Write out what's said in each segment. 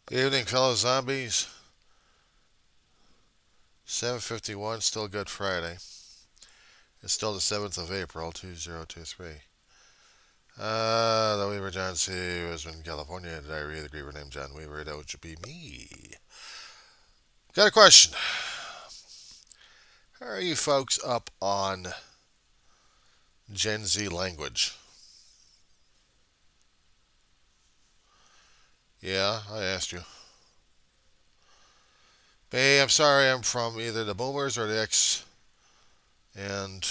Evening, fellow zombies. 7:51, still Good Friday. It's still the 7th of April, 2023. The Weaver John C. was in California. Diary of the Griever named John Weaver. That would be me. Got a question. How are you folks up on Gen Z language? Yeah, I asked you. Hey, I'm sorry, I'm from either the boomers or the X, and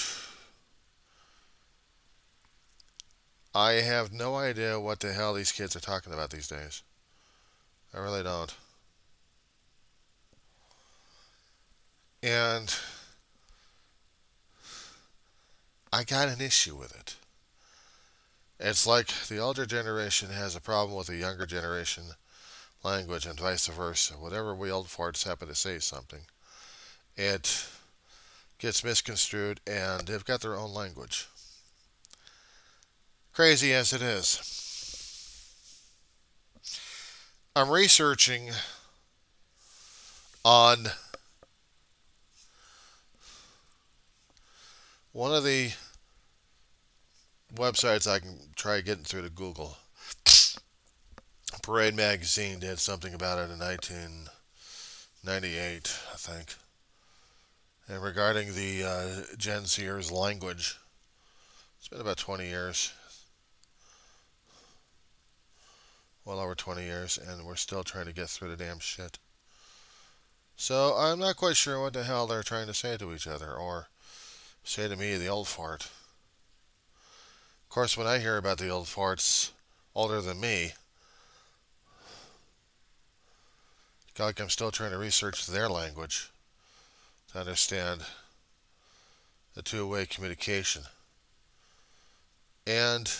I have no idea what the hell these kids are talking about these days. I really don't. And I got an issue with it. It's like the older generation has a problem with the younger generation language and vice versa. Whatever we old farts happen to say something, it gets misconstrued and they've got their own language. Crazy as it is. I'm researching on one of the websites I can try getting through to Google. Parade Magazine did something about it in 1998, I think. And regarding the Gen Zers language, it's been about 20 years, well over 20 years, and we're still trying to get through the damn shit. So I'm not quite sure what the hell they're trying to say to each other, or say to me, the old fart. Of course, when I hear about the old farts older than me, like I'm still trying to research their language to understand the two-way communication. And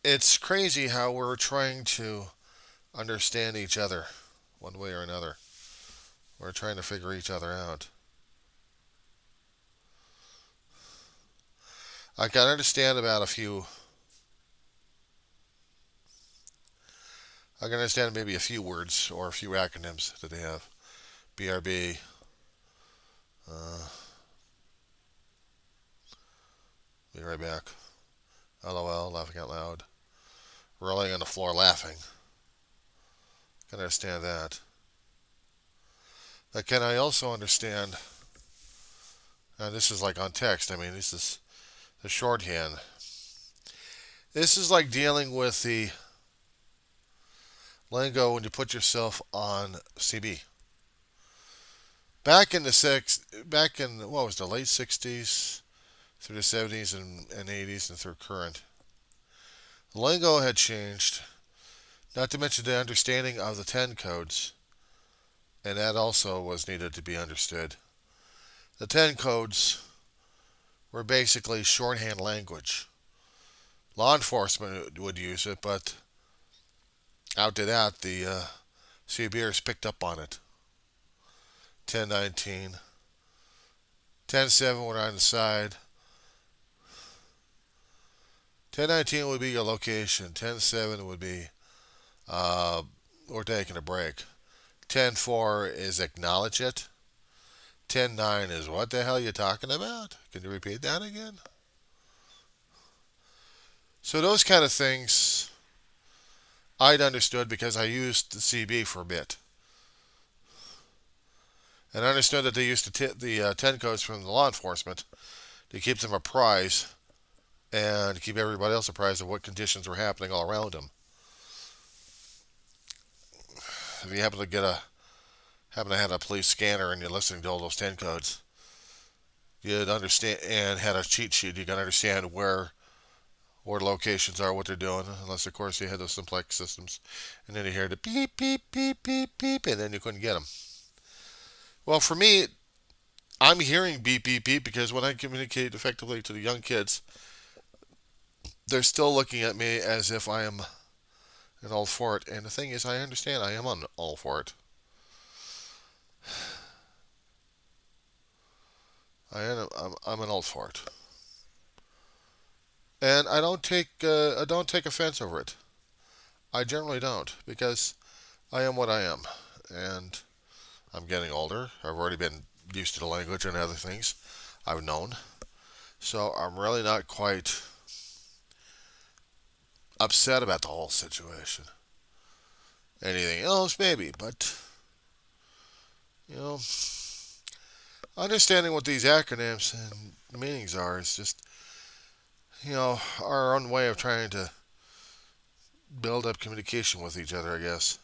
it's crazy how we're trying to understand each other one way or another. We're trying to figure each other out. I can understand about a few. I can understand maybe a few words or a few acronyms that they have. BRB. Uh, be right back. LOL. Laughing out loud. Rolling on the floor laughing. I can understand that. But can I also understand? Now this is like on text. I mean, this is the shorthand. This is like dealing with the lingo when you put yourself on CB. Back in what was the late '60s through the '70s and '80s and through current, the lingo had changed. Not to mention the understanding of the 10 codes, and that also was needed to be understood. The 10 codes were basically shorthand language. Law enforcement would use it, but after that, the CBers picked up on it. 1019, 10-7 went on the side. 1019 would be your location. 10-7 would be we're taking a break. 10-4 is acknowledge it. 10-9 is what the hell you talking about? Can you repeat that again? So those kind of things I'd understood because I used the CB for a bit. And I understood that they used the 10 codes from the law enforcement to keep them apprised and keep everybody else apprised of what conditions were happening all around them. If you happen to have a police scanner and you're listening to all those 10 codes, you'd understand, and had a cheat sheet, you can understand where locations are, what they're doing, unless of course you had those simplex systems, and then you hear the beep beep beep beep beep, and then you couldn't get them. Well, for me, I'm hearing beep beep beep because when I communicate effectively to the young kids, they're still looking at me as if I am an all for it. And the thing is, I understand I am an all for it. I'm an all for it. and I don't take offense over it. I generally don't because I am what I am, and I'm getting older. I've already been used to the language and other things I've known, so I'm really not quite upset about the whole situation. Anything else, maybe, but you know, understanding what these acronyms and meanings are is just our own way of trying to build up communication with each other. I guess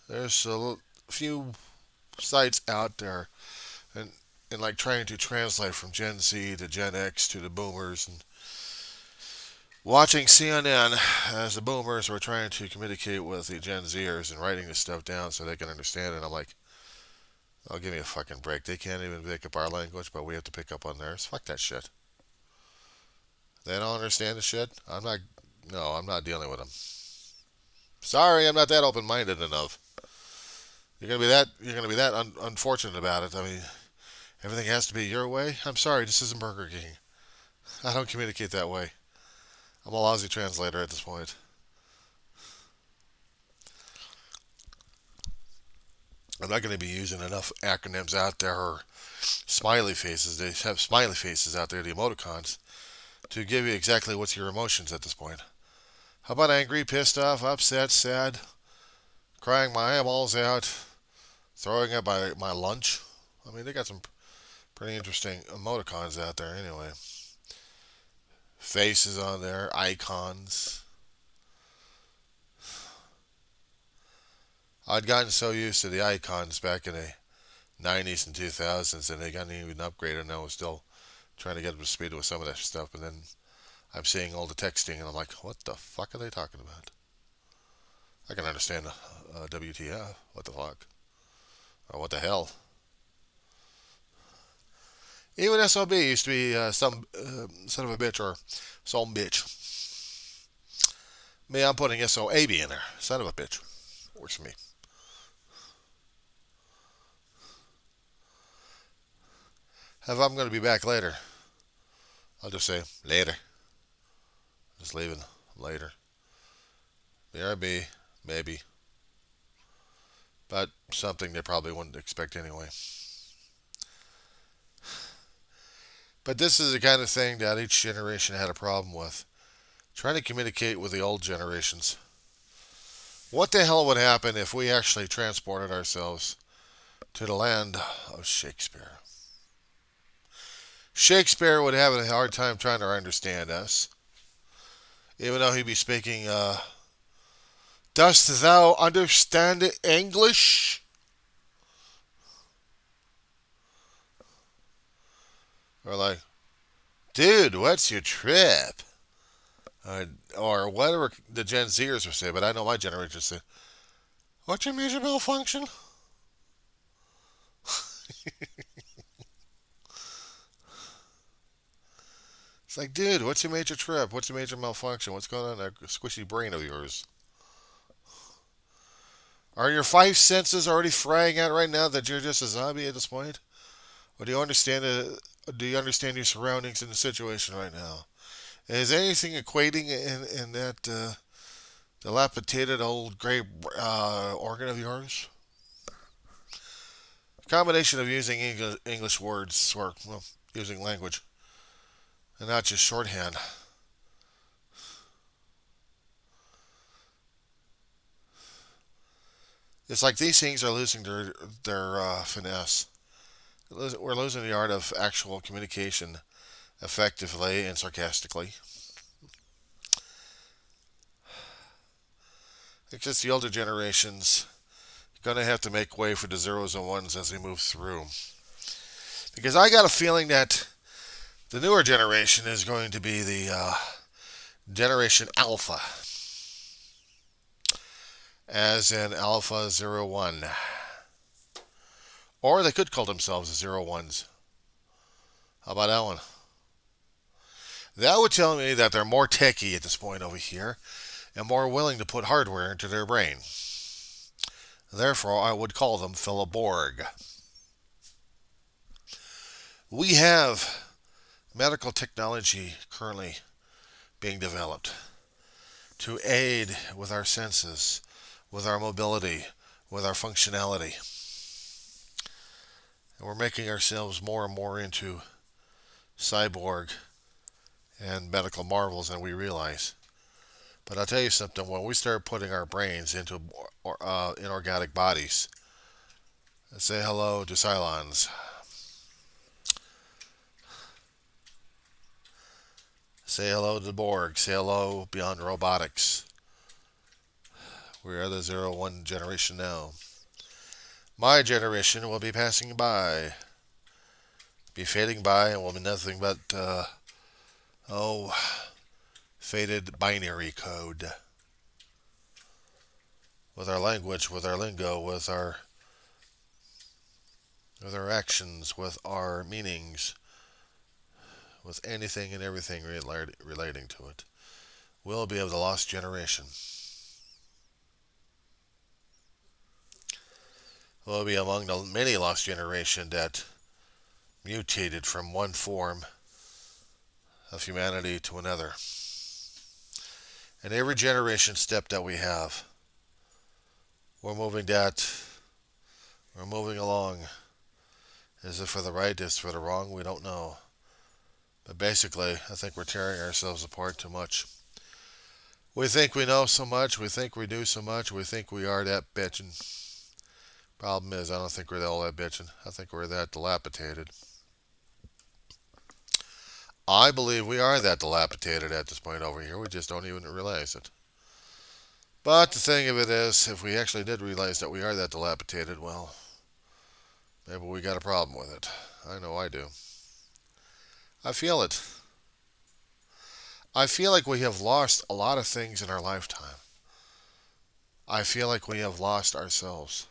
there's few sites out there and like trying to translate from Gen Z to Gen X to the Boomers and watching CNN as the Boomers were trying to communicate with the Gen Zers and writing this stuff down so they can understand it. I'm like, oh, give me a fucking break. They can't even pick up our language, but we have to pick up on theirs. Fuck that shit. They don't understand the shit. No, I'm not dealing with them. Sorry, I'm not that open-minded enough. You're gonna be that unfortunate about it. I mean, everything has to be your way. I'm sorry, this isn't Burger King. I don't communicate that way. I'm a lousy translator at this point. I'm not going to be using enough acronyms out there or smiley faces. They have smiley faces out there, the emoticons, to give you exactly what's your emotions at this point. How about angry, pissed off, upset, sad, crying my eyeballs out, throwing up my lunch? I mean, they got some pretty interesting emoticons out there anyway. Faces on there, icons. I'd gotten so used to the icons back in the 90s and 2000s, and they got even upgraded, and I was still trying to get up to speed with some of that stuff. And then I'm seeing all the texting, and I'm like, what the fuck are they talking about? I can understand WTF. What the fuck? Or what the hell? Even SOB used to be some son of a bitch or some bitch. Me, I'm putting SOAB in there. Son of a bitch. Works for me. If I'm going to be back later, I'll just say later. Just leaving later. BRB, maybe. But something they probably wouldn't expect anyway. But this is the kind of thing that each generation had a problem with. Trying to communicate with the old generations. What the hell would happen if we actually transported ourselves to the land of Shakespeare? Shakespeare would have a hard time trying to understand us, even though he'd be speaking, dost thou understand English? Or like, dude, what's your trip? Or whatever the Gen Zers would say, but I know my generation say, what's your major malfunction? It's like, dude, what's your major trip? What's your major malfunction? What's going on in that squishy brain of yours? Are your five senses already frying out right now that you're just a zombie at this point? Or do you understand your surroundings in the situation right now? Is anything equating in that dilapidated old gray organ of yours? Combination of using English words or well, using language and not just shorthand. It's like these things are losing their finesse. We're losing the art of actual communication effectively and sarcastically. It's just the older generations going to have to make way for the zeros and ones as we move through. Because I got a feeling that the newer generation is going to be the Generation Alpha, as in Alpha Zero One. Or they could call themselves the Zero Ones. How about that one? That would tell me that they're more techy at this point over here and more willing to put hardware into their brain. Therefore, I would call them Philip Borg. We have medical technology currently being developed to aid with our senses, with our mobility, with our functionality. And we're making ourselves more and more into cyborg and medical marvels than we realize. But I'll tell you something, when we start putting our brains into inorganic bodies, say hello to Cylons. Say hello to the Borg. Say hello beyond robotics. We are the 01 generation now. My generation will be passing by, be fading by, and will be nothing but, oh, faded binary code. With our language, with our lingo, with our actions, with our meanings, with anything and everything relating to it. We'll be of the lost generation. We'll be among the many lost generation that mutated from one form of humanity to another. And every generation step that we have, we're moving along. Is it for the right? Is it for the wrong? We don't know. But basically, I think we're tearing ourselves apart too much. We think we know so much. We think we do so much. We think we are that bitchin'. Problem is, I don't think we're all that bitchin'. I think we're that dilapidated. I believe we are that dilapidated at this point over here. We just don't even realize it. But the thing of it is, if we actually did realize that we are that dilapidated, well, maybe we got a problem with it. I know I do. I feel it. I feel like we have lost a lot of things in our lifetime. I feel like we have lost ourselves.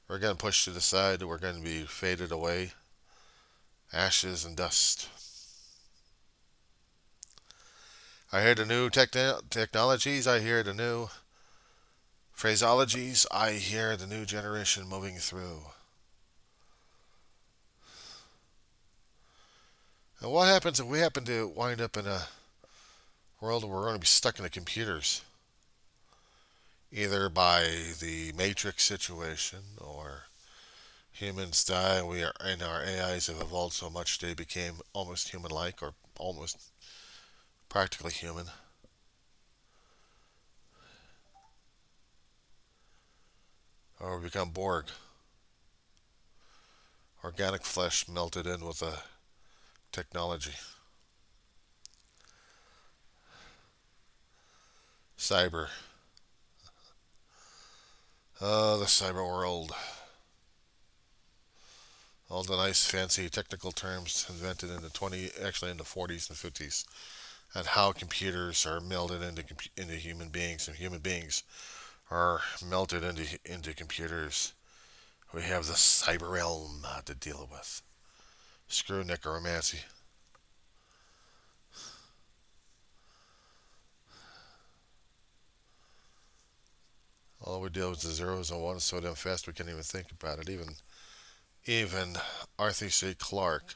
We're getting pushed to the side. We're going to be faded away. Ashes and dust. I hear the new technologies. I hear the new phraseologies. I hear the new generation moving through. And what happens if we happen to wind up in a world where we're going to be stuck in the computers? Either by the Matrix situation or humans die and our AIs have evolved so much they became almost human-like or almost practically human. Or we become Borg. Organic flesh melted in with a technology. Cyber. Oh, the cyber world. All the nice fancy technical terms invented in in the 40s and 50s, and how computers are melded into human beings, and human beings are melted into computers. We have the cyber realm to deal with. Screw necromancy. All we deal with the zeros and ones so damn fast we can't even think about it. Even Arthur C. Clarke,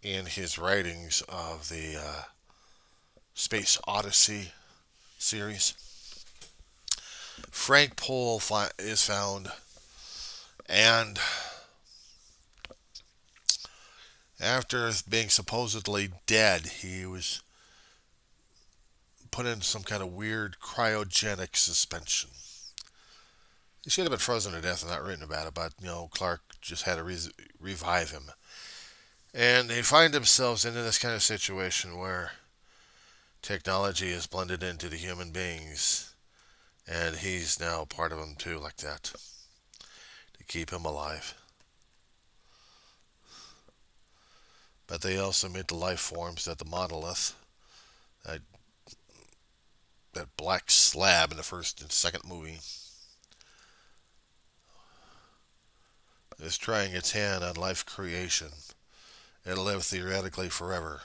in his writings of the Space Odyssey series, Frank Pohl is found, and after being supposedly dead, he was put in some kind of weird cryogenic suspension. He should have been frozen to death and not written about it, but Clarke just had to revive him. And they find themselves in this kind of situation where technology is blended into the human beings, and he's now part of them too, like that, to keep him alive. But they also meet the life forms that the monolith, that, that black slab in the first and second movie, is trying its hand on life creation. It'll live theoretically forever,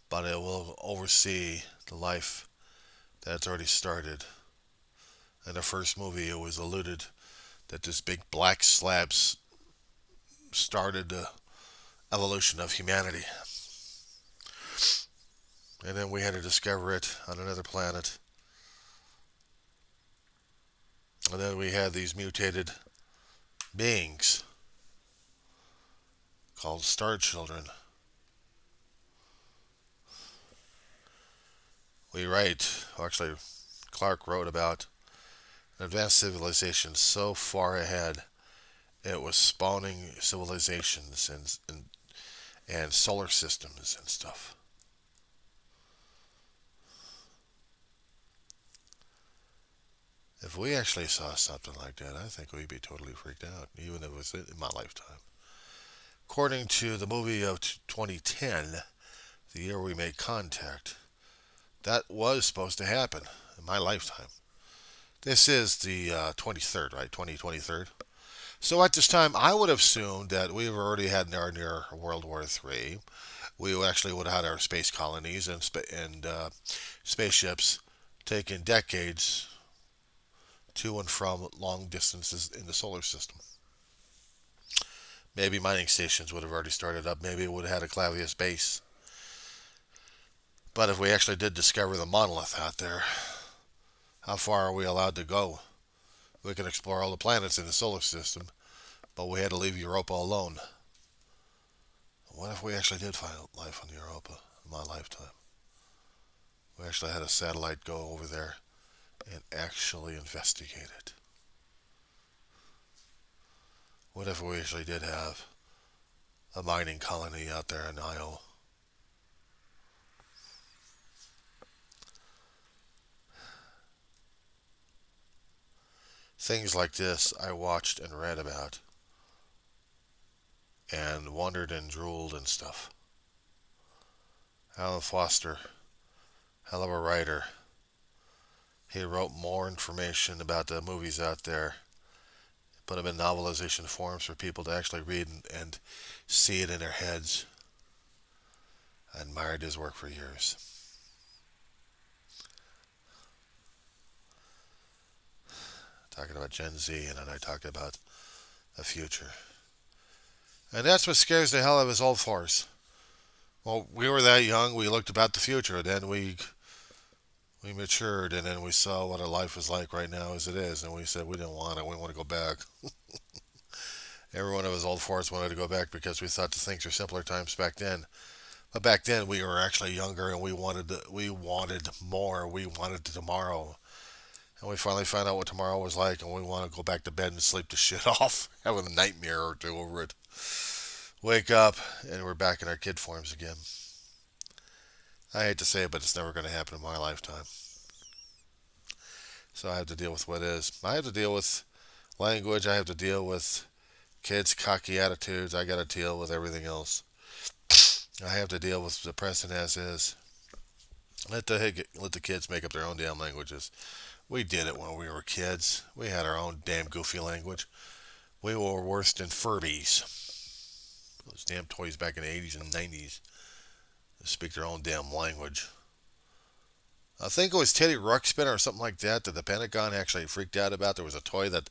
but it will oversee the life that's already started. In the first movie, it was alluded that this big black slab started the evolution of humanity. And then we had to discover it on another planet. And then we had these mutated beings called Star Children. We write, actually, Clark wrote about an advanced civilization so far ahead it was spawning civilizations and solar systems and stuff. If we actually saw something like that, I think we'd be totally freaked out, even if it was in my lifetime. According to the movie of 2010, the year we made contact, that was supposed to happen in my lifetime. This is the 23rd, right? 2023rd. So at this time, I would have assumed that we've already had our near World War III. We actually would have had our space colonies and spaceships taking decades to and from long distances in the solar system. Maybe mining stations would have already started up. Maybe it would have had a Clavius base. But if we actually did discover the monolith out there, how far are we allowed to go? We can explore all the planets in the solar system, but we had to leave Europa alone. What if we actually did find life on Europa in my lifetime? We actually had a satellite go over there and actually investigate it. What if we actually did have a mining colony out there in Io? Things like this I watched and read about and wondered and drooled and stuff. Alan Foster, hell of a writer. He wrote more information about the movies out there, put them in novelization forms for people to actually read and see it in their heads. I admired his work for years. Talking about Gen Z, and then I talked about the future. And that's what scares the hell out of us old farts. Well, we were that young, we looked about the future, then we matured, and then we saw what our life is like right now as it is, and we said we didn't want it, we want to go back. Every one of us old farts wanted to go back because we thought the things were simpler times back then. But back then we were actually younger, and we wanted more. We wanted tomorrow, and we finally found out what tomorrow was like, and we want to go back to bed and sleep the shit off, have a nightmare or two over it. Wake up, and we're back in our kid forms again. I hate to say it, but it's never going to happen in my lifetime. So I have to deal with what is. I have to deal with language. I have to deal with kids' cocky attitudes. I got to deal with everything else. I have to deal with the present as is. Let the kids make up their own damn languages. We did it when we were kids. We had our own damn goofy language. We were worse than Furbies. Those damn toys back in the 80s and 90s. They speak their own damn language. I think it was Teddy Ruxpin or something like that the Pentagon actually freaked out about. There was a toy that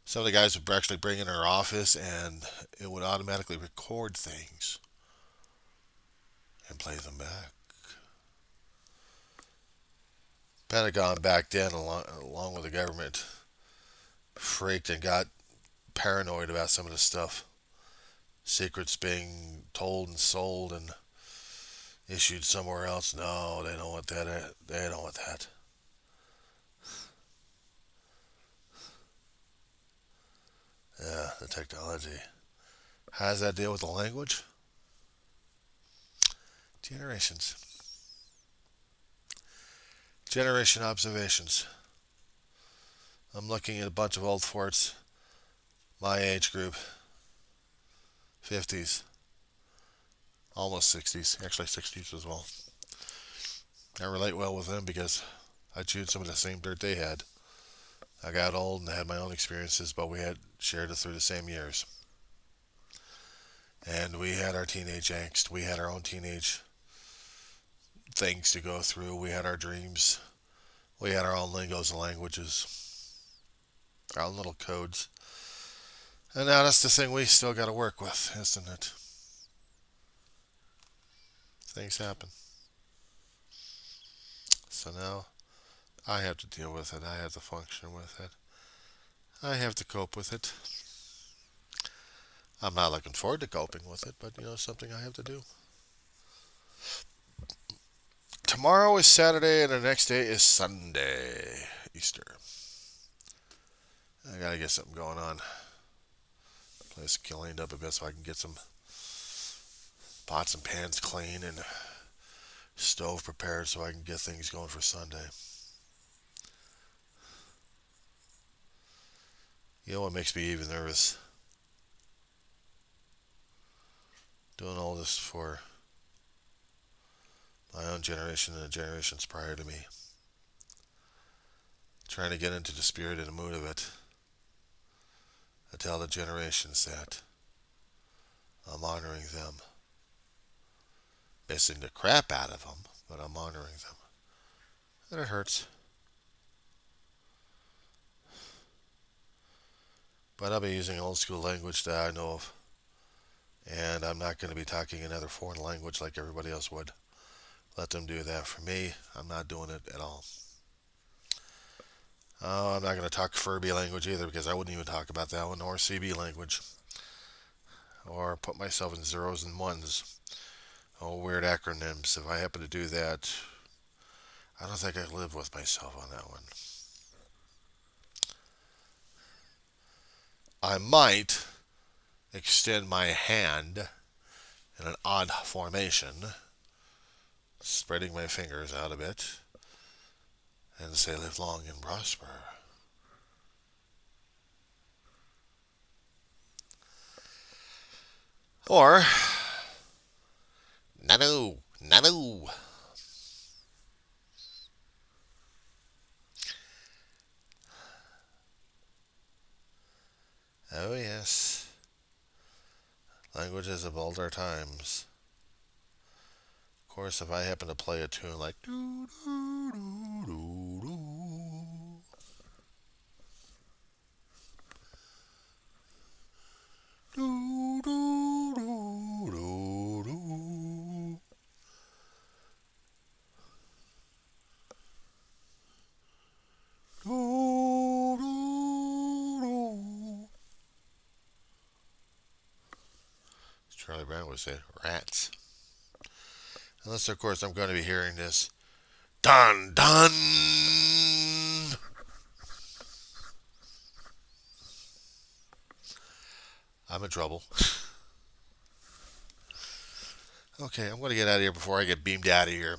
some of the guys would actually bring in their office, and it would automatically record things and play them back. Pentagon back then, along with the government, freaked and got paranoid about some of the stuff. Secrets being told and sold and issued somewhere else. No, they don't want that. They don't want that. Yeah, the technology. How does that deal with the language? Generations. Generation observations. I'm looking at a bunch of old forts, my age group, 50s, almost 60s, actually 60s as well. I relate well with them because I chewed some of the same dirt they had. I got old and had my own experiences, but we had shared it through the same years. And we had our teenage angst. We had our own teenage things to go through. We had our dreams. We had our own lingos and languages, our own little codes. And now that's the thing we still got to work with, isn't it? Things happen. So now I have to deal with it. I have to function with it. I have to cope with it. I'm not looking forward to coping with it, but it's something I have to do. Tomorrow is Saturday, and the next day is Sunday, Easter. I gotta get something going on. Place cleaned up a bit so I can get some pots and pans clean and stove prepared so I can get things going for Sunday. You know what makes me even nervous? Doing all this for my own generation and the generations prior to me. Trying to get into the spirit and the mood of it. I tell the generations that I'm honoring them. Missing the crap out of them, but I'm honoring them. And it hurts. But I'll be using old school language that I know of. And I'm not going to be talking another foreign language like everybody else would. Let them do that for me. I'm not doing it at all. Oh, I'm not going to talk Furby language either because I wouldn't even talk about that one, or CB language. Or put myself in zeros and ones. Oh, weird acronyms. If I happen to do that, I don't think I live with myself on that one. I might extend my hand in an odd formation, spreading my fingers out a bit, and say live long and prosper. Or, Nanu, Nanu. Oh, yes. Languages of older times. Of course, if I happen to play a tune like doo doo doo doo doo, doo doo doo doo doo, doo doo doo. Charlie Brown would say, rats. Unless, of course, I'm going to be hearing this. Dun dun! I'm in trouble. Okay, I'm going to get out of here before I get beamed out of here.